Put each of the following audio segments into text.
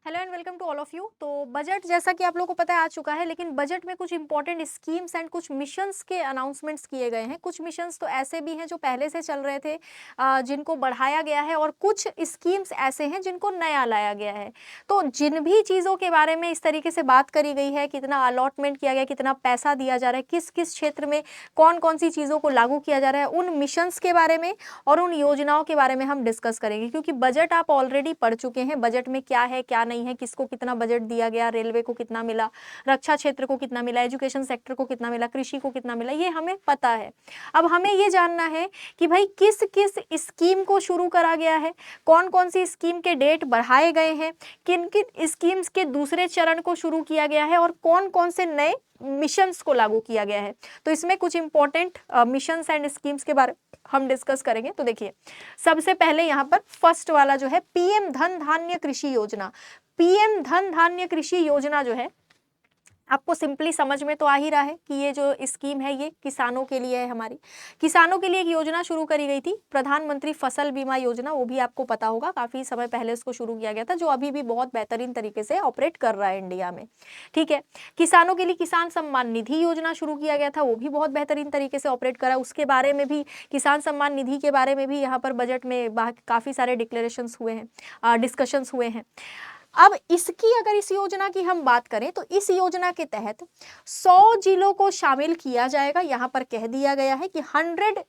Hello and welcome to all of you. तो budget जैसा कि आप लोगों को पता है आ चुका है, लेकिन बजट में कुछ इंपॉर्टेंट स्कीम्स एंड कुछ मिशंस के अनाउंसमेंट्स किए गए हैं। कुछ मिशंस तो ऐसे भी हैं जो पहले से चल रहे थे, जिनको बढ़ाया गया है, और कुछ स्कीम्स ऐसे हैं जिनको नया लाया गया है। तो जिन भी चीज़ों के बारे में इस तरीके से बात करी गई है, कितना अलॉटमेंट किया गया, कितना पैसा दिया जा रहा है, किस किस क्षेत्र में कौन कौन सी चीज़ों को लागू किया जा रहा है, उन मिशंस के बारे में और उन योजनाओं के बारे में हम डिस्कस करेंगे। क्योंकि बजट आप ऑलरेडी पढ़ चुके हैं, बजट में क्या है क्या नहीं है, किसको कितना बजट दिया गया, रेलवे को कितना मिला, रक्षा क्षेत्र को कितना मिला, एजुकेशन सेक्टर को कितना मिला, कृषि को कितना मिला, ये हमें पता है। अब हमें ये जानना है कि भाई किस किस स्कीम को शुरू करा गया है, कौन कौन सी स्कीम के डेट बढ़ाए गए हैं, किन किन स्कीम्स के दूसरे चरण को शुरू किया गया है, और कौन कौन से नए मिशंस को लागू किया गया है। तो इसमें कुछ इंपॉर्टेंट मिशंस एंड स्कीम्स के बारे हम डिस्कस करेंगे। तो देखिए, सबसे पहले यहाँ पर फर्स्ट वाला जो है पीएम धन धान्य कृषि योजना। पीएम धन धान्य कृषि योजना जो है, आपको सिंपली समझ में तो आ ही रहा है कि ये जो स्कीम है ये किसानों के लिए है। हमारी किसानों के लिए एक योजना शुरू करी गई थी, प्रधानमंत्री फसल बीमा योजना। वो भी आपको पता होगा, काफी समय पहले इसको शुरू किया गया था, जो अभी भी बहुत बेहतरीन तरीके से ऑपरेट कर रहा है इंडिया में। ठीक है, किसानों के लिए किसान सम्मान निधि योजना शुरू किया गया था, वो भी बहुत बेहतरीन तरीके से ऑपरेट कर रहा है। उसके बारे में भी, किसान सम्मान निधि के बारे में भी यहाँ पर बजट में काफी सारे डिक्लेरेशंस हुए हैं, डिस्कशंस हुए हैं। अब इसकी अगर इस योजना की हम बात करें तो इस योजना के तहत 100 जिलों को शामिल किया जाएगा। यहाँ पर कह दिया गया है कि 100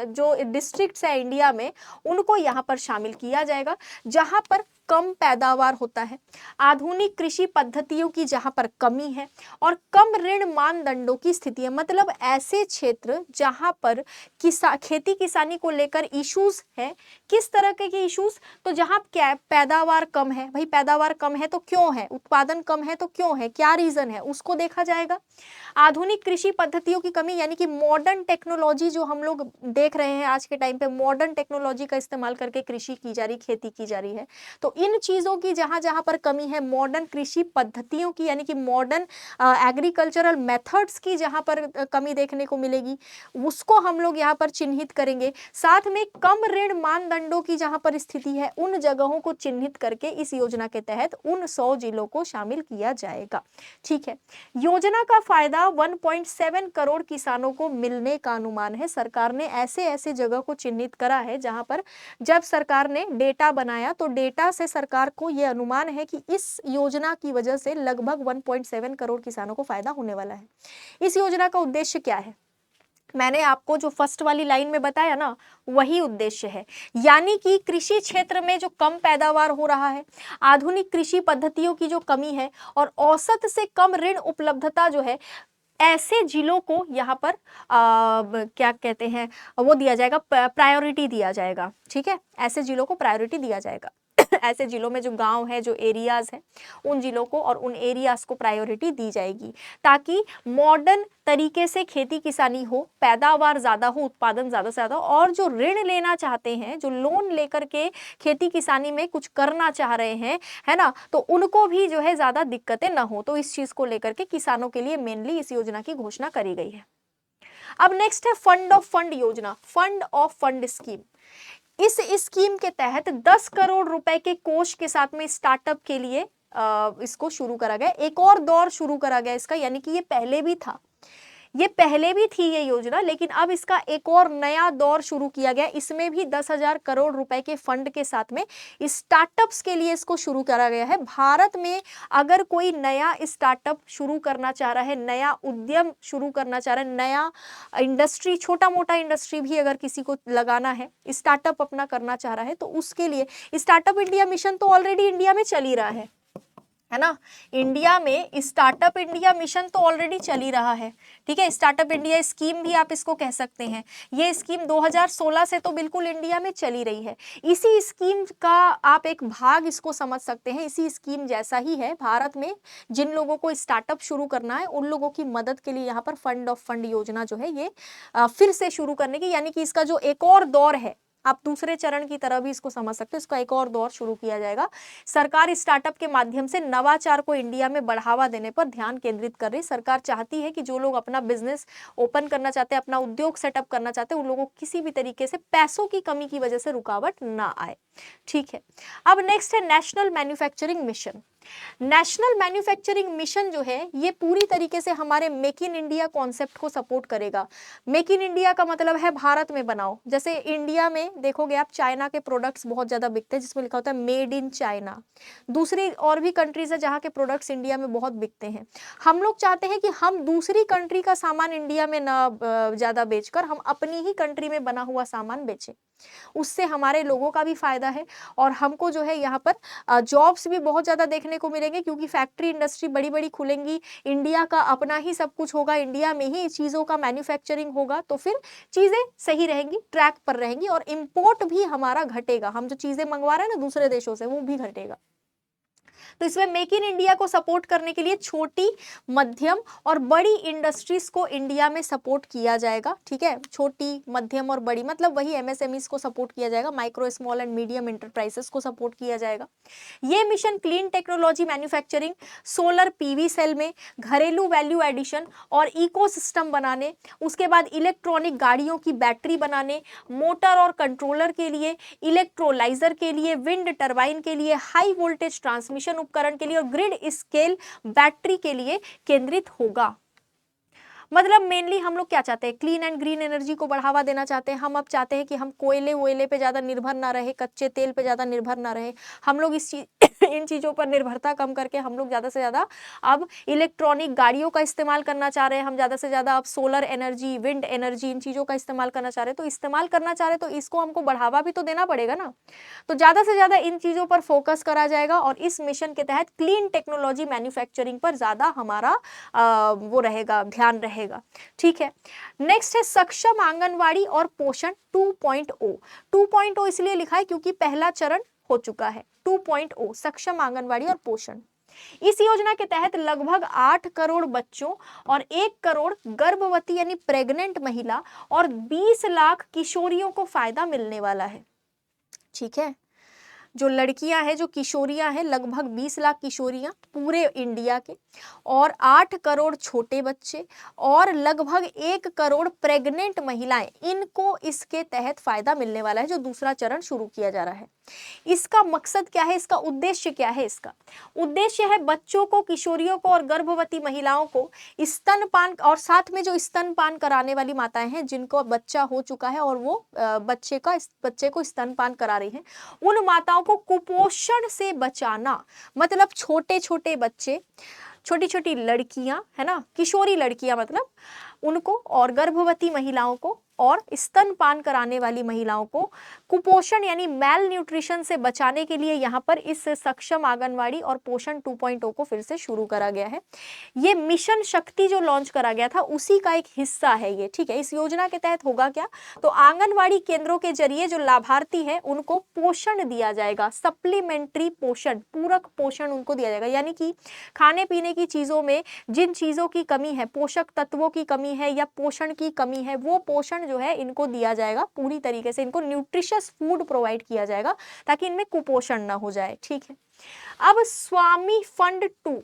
जो डिस्ट्रिक्ट्स है इंडिया में, उनको यहाँ पर शामिल किया जाएगा जहाँ पर कम पैदावार होता है, आधुनिक कृषि पद्धतियों की जहाँ पर कमी है, और कम ऋण मानदंडों की स्थिति है। मतलब ऐसे क्षेत्र जहाँ पर खेती किसानी को लेकर इश्यूज है। किस तरह के इश्यूज? तो जहाँ पैदावार कम है, भाई पैदावार कम है तो क्यों है, उत्पादन कम है तो क्यों है, क्या रीजन है, उसको देखा जाएगा। आधुनिक कृषि पद्धतियों की कमी, यानी कि मॉडर्न टेक्नोलॉजी जो हम लोग देख रहे हैं आज के टाइम पे, मॉडर्न टेक्नोलॉजी का इस्तेमाल करके कृषि की जा रही, खेती की जा रही है। तो इन चीजों की जहां जहां पर कमी है, मॉडर्न कृषि पद्धतियों की, यानी कि मॉडर्न एग्रीकल्चरल मेथड्स की जहां पर कमी देखने को मिलेगी, उसको हम लोग यहाँ पर चिन्हित करेंगे। साथ में कम ऋण मानदंडों की जहां पर स्थिति है, उन जगहों को चिन्हित करके इस योजना के तहत उन 100 जिलों को शामिल किया जाएगा। ठीक है, योजना का फायदा 1.7 करोड़ किसानों को मिलने का अनुमान है। सरकार ने ऐसे ऐसे जगह को चिन्हित करा है जहां पर जब सरकार ने डेटा बनाया तो डेटा से सरकार को यह अनुमान है कि इस योजना की वजह से लगभग 1.7 करोड़ किसानों को फायदा होने वाला है। इस योजना का उद्देश्य क्या है? मैंने आपको जो फर्स्ट वाली लाइन में बताया ना, वही उद्देश्य है। यानी कि कृषि क्षेत्र में जो कम पैदावार हो रहा है, आधुनिक कृषि पद्धतियों की जो कमी है, और औसत से कम ऋण उपलब्धता जो है, ऐसे जिलों को यहाँ पर क्या कहते हैं, वो दिया जाएगा, प्रायोरिटी दिया जाएगा। ठीक है, ऐसे जिलों को प्रायोरिटी दिया जाएगा। ऐसे जिलों में जो गांव है, जो एरियाज हैं, उन जिलों को और उन एरियाज को प्रायोरिटी दी जाएगी, ताकि मॉडर्न तरीके से खेती किसानी हो, पैदावार ज्यादा हो, उत्पादन ज्यादा से ज्यादा, और जो ऋण लेना चाहते हैं, जो लोन लेकर के खेती किसानी में कुछ करना चाह रहे हैं, है ना, तो उनको भी जो है ज्यादा दिक्कतें ना हो। तो इस चीज को लेकर के किसानों के लिए मेनली इस योजना की घोषणा करी गई है। अब नेक्स्ट है फंड ऑफ फंड योजना, फंड ऑफ फंड स्कीम। इस स्कीम के तहत 10 करोड़ रुपए के कोष के साथ में स्टार्टअप के लिए इसको शुरू करा गया। एक और दौर शुरू करा गया इसका, यानी कि ये पहले भी था, ये पहले भी थी ये योजना, लेकिन अब इसका एक और नया दौर शुरू किया गया। इसमें भी 10,000 करोड़ रुपए के फंड के साथ में स्टार्टअप्स के लिए इसको शुरू करा गया है। भारत में अगर कोई नया स्टार्टअप शुरू करना चाह रहा है, नया उद्यम शुरू करना चाह रहा है, नया इंडस्ट्री, छोटा मोटा इंडस्ट्री भी अगर किसी को लगाना है, स्टार्टअप अपना करना चाह रहा है, तो उसके लिए स्टार्टअप इंडिया मिशन तो ऑलरेडी इंडिया में चल ही रहा है ना। इंडिया में स्टार्टअप इंडिया मिशन तो ऑलरेडी चल ही रहा है। ठीक है, स्टार्टअप इंडिया स्कीम भी आप इसको कह सकते हैं। ये स्कीम 2016 से तो बिल्कुल इंडिया में चल ही रही है। इसी स्कीम का आप एक भाग इसको समझ सकते हैं, इसी स्कीम जैसा ही है। भारत में जिन लोगों को स्टार्टअप शुरू करना है, उन लोगों की मदद के लिए यहाँ पर फंड ऑफ फंड योजना जो है ये फिर से शुरू करने की, यानी कि इसका जो एक और दौर है, आप दूसरे चरण की तरह भी इसको समझ सकते हो। इसका एक और दौर शुरू किया जाएगा। सरकार स्टार्टअप के माध्यम से नवाचार को इंडिया में बढ़ावा देने पर ध्यान केंद्रित कर रही। सरकार चाहती है कि जो लोग अपना बिजनेस ओपन करना चाहते हैं, अपना उद्योग सेटअप करना चाहते हैं, उन लोगों को किसी भी तरीके से पैसों की कमी की वजह से रुकावट ना आए। ठीक है, अब नेक्स्ट है national manufacturing mission. National manufacturing mission जो है ये पूरी तरीके से हमारे मेक इन इंडिया कॉन्सेप्ट को सपोर्ट करेगा। मेक इन इंडिया का मतलब है भारत में बनाओ। जैसे इंडिया में देखोगे आप, चाइना के प्रोडक्ट्स बहुत ज्यादा बिकते हैं जिसमें लिखा होता है मेड इन चाइना। दूसरी और भी कंट्रीज है जहाँ के प्रोडक्ट्स इंडिया में बहुत बिकते हैं। हम लोग चाहते हैं कि हम दूसरी कंट्री का सामान इंडिया में ना ज्यादा बेचकर हम अपनी ही कंट्री में बना हुआ सामान बेचें। उससे हमारे लोगों का भी फायदा है और हमको जो है यहाँ पर जॉब्स भी बहुत ज्यादा देखने को मिलेंगे, क्योंकि फैक्ट्री इंडस्ट्री बड़ी बड़ी खुलेंगी, इंडिया का अपना ही सब कुछ होगा, इंडिया में ही चीजों का मैन्युफैक्चरिंग होगा, तो फिर चीजें सही रहेंगी, ट्रैक पर रहेंगी और इंपोर्ट भी हमारा घटेगा। हम जो चीजें मंगवा रहे हैं ना दूसरे देशों से, वो भी घटेगा। तो इसमें मेक इन इंडिया को सपोर्ट करने के लिए छोटी, मध्यम और बड़ी इंडस्ट्रीज को इंडिया में सपोर्ट किया जाएगा। ठीक है, छोटी, मध्यम और बड़ी मतलब वही एमएसएमईज को सपोर्ट किया जाएगा, micro small and medium enterprises को सपोर्ट किया जाएगा। ये mission clean technology manufacturing, solar PV cell में घरेलू वैल्यू एडिशन और इकोसिस्टम बनाने, उसके बाद इलेक्ट्रॉनिक गाड़ियों की बैटरी बनाने, मोटर और कंट्रोलर के लिए, इलेक्ट्रोलाइजर के लिए, विंड टरबाइन के लिए, हाई वोल्टेज ट्रांसमिशन उपकरण के लिए और ग्रिड स्केल बैटरी के लिए केंद्रित होगा। मतलब मेनली हम लोग क्या चाहते हैं, क्लीन एंड ग्रीन एनर्जी को बढ़ावा देना चाहते हैं। हम अब चाहते हैं कि हम कोयले पे ज्यादा निर्भर ना रहे, कच्चे तेल पे ज्यादा निर्भर ना रहे। हम लोग इन चीजों पर निर्भरता कम करके हम लोग ज्यादा से ज्यादा अब इलेक्ट्रॉनिक गाड़ियों का इस्तेमाल करना चाह रहे हैं। हम ज्यादा से ज्यादा अब सोलर एनर्जी, विंड एनर्जी, इन चीजों का इस्तेमाल करना चाह रहे हैं। तो इस्तेमाल करना चाह रहे तो इसको हमको बढ़ावा भी तो देना पड़ेगा ना। तो ज्यादा से ज्यादा इन चीजों पर फोकस करा जाएगा और इस मिशन के तहत क्लीन टेक्नोलॉजी मैन्युफैक्चरिंग पर ज्यादा हमारा वो रहेगा, ध्यान रहेगा। ठीक है, नेक्स्ट है सक्षम आंगनवाड़ी और पोषण 2.0। 2.0 इसलिए लिखा है क्योंकि पहला चरण हो चुका है। 2.0 सक्षम आंगनवाड़ी और पोषण। इस योजना के तहत लगभग 8 करोड़ बच्चों और 1 करोड़ गर्भवती यानी प्रेग्नेंट महिला और 20 लाख किशोरियों को फायदा मिलने वाला है। ठीक है, जो लड़कियां हैं, जो किशोरियां हैं, लगभग 20 लाख किशोरियां पूरे इंडिया के और 8 करोड़ छोटे बच्चे और लगभग 1 करोड़ प्रेग्नेंट महिलाएं, इनको इसके तहत फायदा मिलने वाला है, जो दूसरा चरण शुरू किया जा रहा है। इसका मकसद क्या है, इसका उद्देश्य क्या है? इसका उद्देश्य है बच्चों को, किशोरियों को और गर्भवती महिलाओं को स्तनपान, और साथ में जो स्तनपान कराने वाली माताएं हैं जिनको बच्चा हो चुका है और वो बच्चे को स्तनपान करा रही हैं, उन माताओं को कुपोषण से बचाना। मतलब छोटे छोटे बच्चे, छोटी छोटी लड़कियां है ना, किशोरी लड़कियां मतलब उनको, और गर्भवती महिलाओं को और स्तनपान कराने वाली महिलाओं को कुपोषण यानी मैल न्यूट्रिशन से बचाने के लिए यहाँ पर इस सक्षम आंगनवाड़ी और पोषण 2.0 को फिर से शुरू करा गया है। ये मिशन शक्ति जो लॉन्च करा गया था उसी का एक हिस्सा है ये। ठीक है, इस योजना के तहत होगा क्या, तो आंगनवाड़ी केंद्रों के जरिए जो लाभार्थी है उनको पोषण दिया जाएगा, सप्लीमेंट्री पोषण, पूरक पोषण उनको दिया जाएगा। यानी कि खाने पीने की चीजों में जिन चीजों की कमी है, पोषक तत्वों की कमी है या पोषण की कमी है, वो पोषण जो है इनको दिया जाएगा। पूरी तरीके से इनको न्यूट्रिशियस फूड प्रोवाइड किया जाएगा ताकि इनमें कुपोषण ना हो जाए। ठीक है, अब स्वामी फंड 2,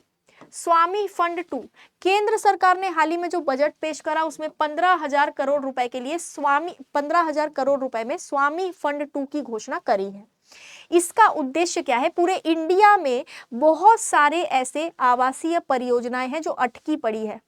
स्वामी फंड 2 केंद्र सरकार ने हाल ही में जो बजट पेश करा उसमें 15,000 करोड़ रुपए के लिए 15,000 करोड़ रुपए में स्वामी फंड 2 की घोषणा करी है। इसका उद्देश्य क्या है, पूरे इंडिया में बहुत सारे ऐसे आवासीय परियोजनाएं हैं जो अटकी पड़ी है।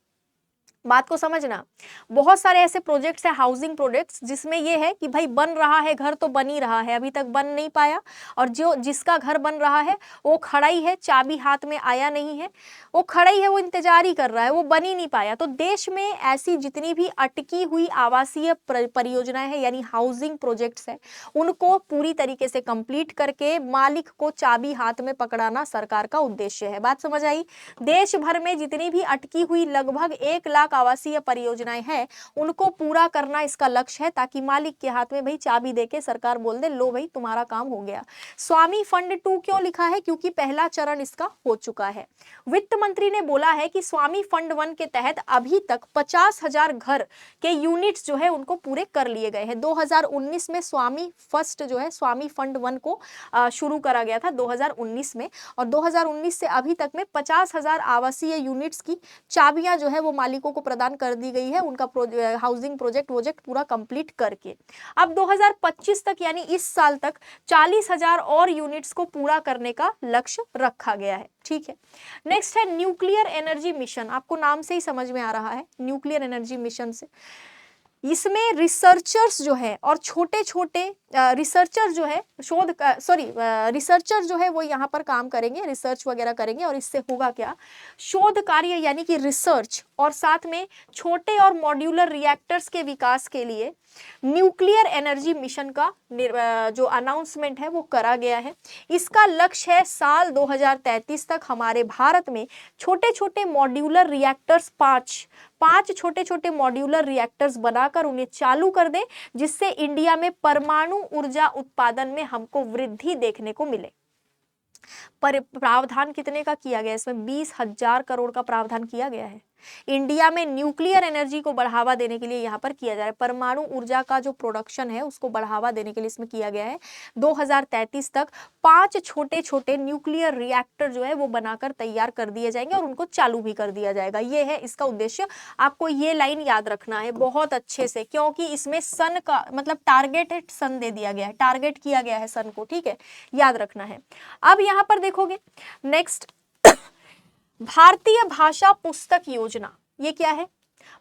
बात को समझना, बहुत सारे ऐसे प्रोजेक्ट्स हैं, हाउसिंग प्रोजेक्ट्स, जिसमें ये है कि भाई बन रहा है घर तो बन ही रहा है, अभी तक बन नहीं पाया, और जो जिसका घर बन रहा है वो खड़ा ही है, चाबी हाथ में आया नहीं है, वो खड़ा ही है, वो इंतजार ही कर रहा है, वो बन ही नहीं पाया। तो देश में ऐसी जितनी भी अटकी हुई आवासीय परियोजनाएं हैं यानी हाउसिंग प्रोजेक्ट्स है, उनको पूरी तरीके से कंप्लीट करके मालिक को चाबी हाथ में पकड़ाना सरकार का उद्देश्य है। बात समझ आई? देश भर में जितनी भी अटकी हुई लगभग 1 लाख लाख आवासीय परियोजनाएं हैं उनको पूरा करना इसका लक्ष्य है, ताकि मालिक के हाथ में भाई चाबी देके सरकार बोल दे लो भाई तुम्हारा काम हो गया। स्वामी फंड 2 क्यों लिखा है? क्योंकि पहला चरण इसका हो चुका है। वित्त मंत्री ने बोला है कि स्वामी फंड 1 के तहत अभी तक 50,000 घर के यूनिट्स जो है उनको पूरे कर लिए गए हैं। 2019 में स्वामी फर्स्ट जो है स्वामी फंड 1 को शुरू करा गया था 2019 में, और 2019 से अभी तक में 50,000 आवासीय यूनिट्स की चाबियां जो है वो मालिकों को प्रदान कर दी गई है, उनका हाउसिंग प्रोजेक्ट पूरा कंप्लीट करके। अब 2025 तक यानी इस साल तक 40,000 और यूनिट्स को पूरा करने का लक्ष्य रखा गया है। ठीक है, नेक्स्ट है न्यूक्लियर एनर्जी मिशन। आपको नाम से ही समझ में आ रहा है न्यूक्लियर एनर्जी मिशन से, इसमें रिसर्चर्स जो है और छोटे छोटे रिसर्चर जो है रिसर्चर जो है वो यहाँ पर काम करेंगे, रिसर्च वगैरह करेंगे, और इससे होगा क्या, शोध कार्य यानी कि रिसर्च और साथ में छोटे और मॉड्यूलर रिएक्टर्स के विकास के लिए न्यूक्लियर एनर्जी मिशन का जो अनाउंसमेंट है वो करा गया है। इसका लक्ष्य है साल 2033 तक हमारे भारत में छोटे छोटे मॉड्यूलर रिएक्टर्स पांच छोटे छोटे मॉड्यूलर रिएक्टर्स बनाकर उन्हें चालू कर दें, जिससे इंडिया में परमाणु ऊर्जा उत्पादन में हमको वृद्धि देखने को मिले। प्रावधान कितने का किया गया? इसमें 20,000 करोड़ का प्रावधान किया गया है। इंडिया में न्यूक्लियर एनर्जी को बढ़ावा देने के लिए यहाँ पर किया जा रहा है, परमाणु ऊर्जा का जो प्रोडक्शन है उसको बढ़ावा देने के लिए इसमें किया गया है। 2033 तक 5 छोटे छोटे न्यूक्लियर रिएक्टर जो है वो बनाकर तैयार कर दिए जाएंगे और उनको चालू भी कर दिया जाएगा। ये है इसका उद्देश्य। आपको ये लाइन याद रखना है बहुत अच्छे से, क्योंकि इसमें सन का मतलब टारगेट सन दे दिया गया है, टारगेट किया गया है सन को। ठीक है, याद रखना है। अब यहाँ पर देखोगे नेक्स्ट भारतीय भाषा पुस्तक योजना, ये क्या है?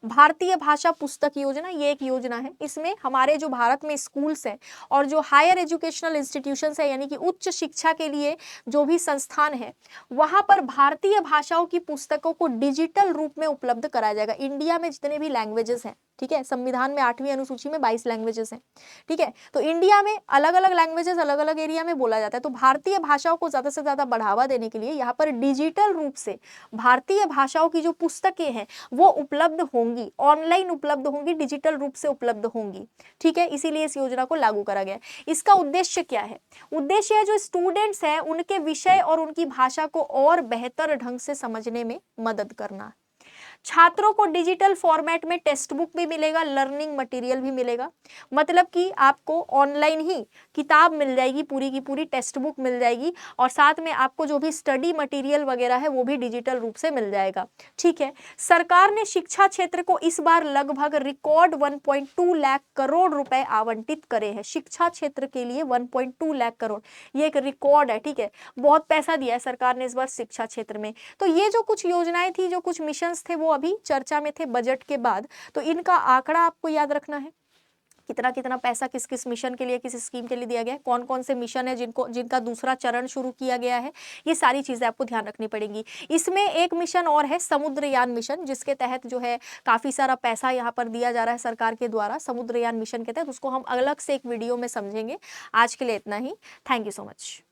भारतीय भाषा पुस्तक योजना ये एक योजना है। इसमें हमारे जो भारत में स्कूल्स हैं और जो हायर एजुकेशनल इंस्टीट्यूशंस है यानी कि उच्च शिक्षा के लिए जो भी संस्थान है वहां पर भारतीय भाषाओं की पुस्तकों को डिजिटल रूप में उपलब्ध कराया जाएगा। इंडिया में जितने भी लैंग्वेजेस हैं, ठीक है, संविधान में 8वीं अनुसूची में 22 लैंग्वेजेस हैं। ठीक है, तो इंडिया में अलग अलग लैंग्वेजेस अलग अलग एरिया में बोला जाता है। तो भारतीय भाषाओं को ज्यादा से ज्यादा बढ़ावा देने के लिए यहाँ पर डिजिटल रूप से भारतीय भाषाओं की जो पुस्तकें हैं वो उपलब्ध होंगी, ऑनलाइन उपलब्ध होंगी, डिजिटल रूप से उपलब्ध होंगी। ठीक है, इसीलिए इस योजना को लागू करा गया। इसका उद्देश्य क्या है? उद्देश्य है जो स्टूडेंट्स हैं उनके विषय और उनकी भाषा को और बेहतर ढंग से समझने में मदद करना। छात्रों को डिजिटल फॉर्मेट में टेक्स्ट बुक भी मिलेगा, लर्निंग मटेरियल भी मिलेगा। मतलब कि आपको ऑनलाइन ही किताब मिल जाएगी, पूरी की पूरी टेक्स्ट बुक मिल जाएगी, और साथ में आपको जो भी स्टडी मटेरियल वगैरह है वो भी डिजिटल रूप से मिल जाएगा। ठीक है, सरकार ने शिक्षा क्षेत्र को इस बार लगभग रिकॉर्ड 1.2 लाख करोड़ रुपए आवंटित करे हैं। शिक्षा क्षेत्र के लिए 1.2 लाख करोड़, ये एक रिकॉर्ड है। ठीक है, बहुत पैसा दिया है सरकार ने इस बार शिक्षा क्षेत्र में। तो ये जो कुछ योजनाएं थी, जो कुछ मिशंस थे, वो अभी चर्चा में थे बजट के बाद। तो इनका आंकड़ा आपको याद रखना है, कितना कितना पैसा किस किस मिशन के लिए, किस स्कीम के लिए दिया गया है, कौन कौन से मिशन है जिनका दूसरा चरण शुरू किया गया है, ये सारी चीजें आपको ध्यान रखनी पड़ेंगी। इसमें एक मिशन और है समुद्रयान मिशन, जिसके तहत जो है काफी सारा पैसा यहाँ पर दिया जा रहा है सरकार के द्वारा समुद्रयान मिशन के तहत। उसको हम अलग से एक वीडियो में समझेंगे। आज के लिए इतना ही। Thank you so much.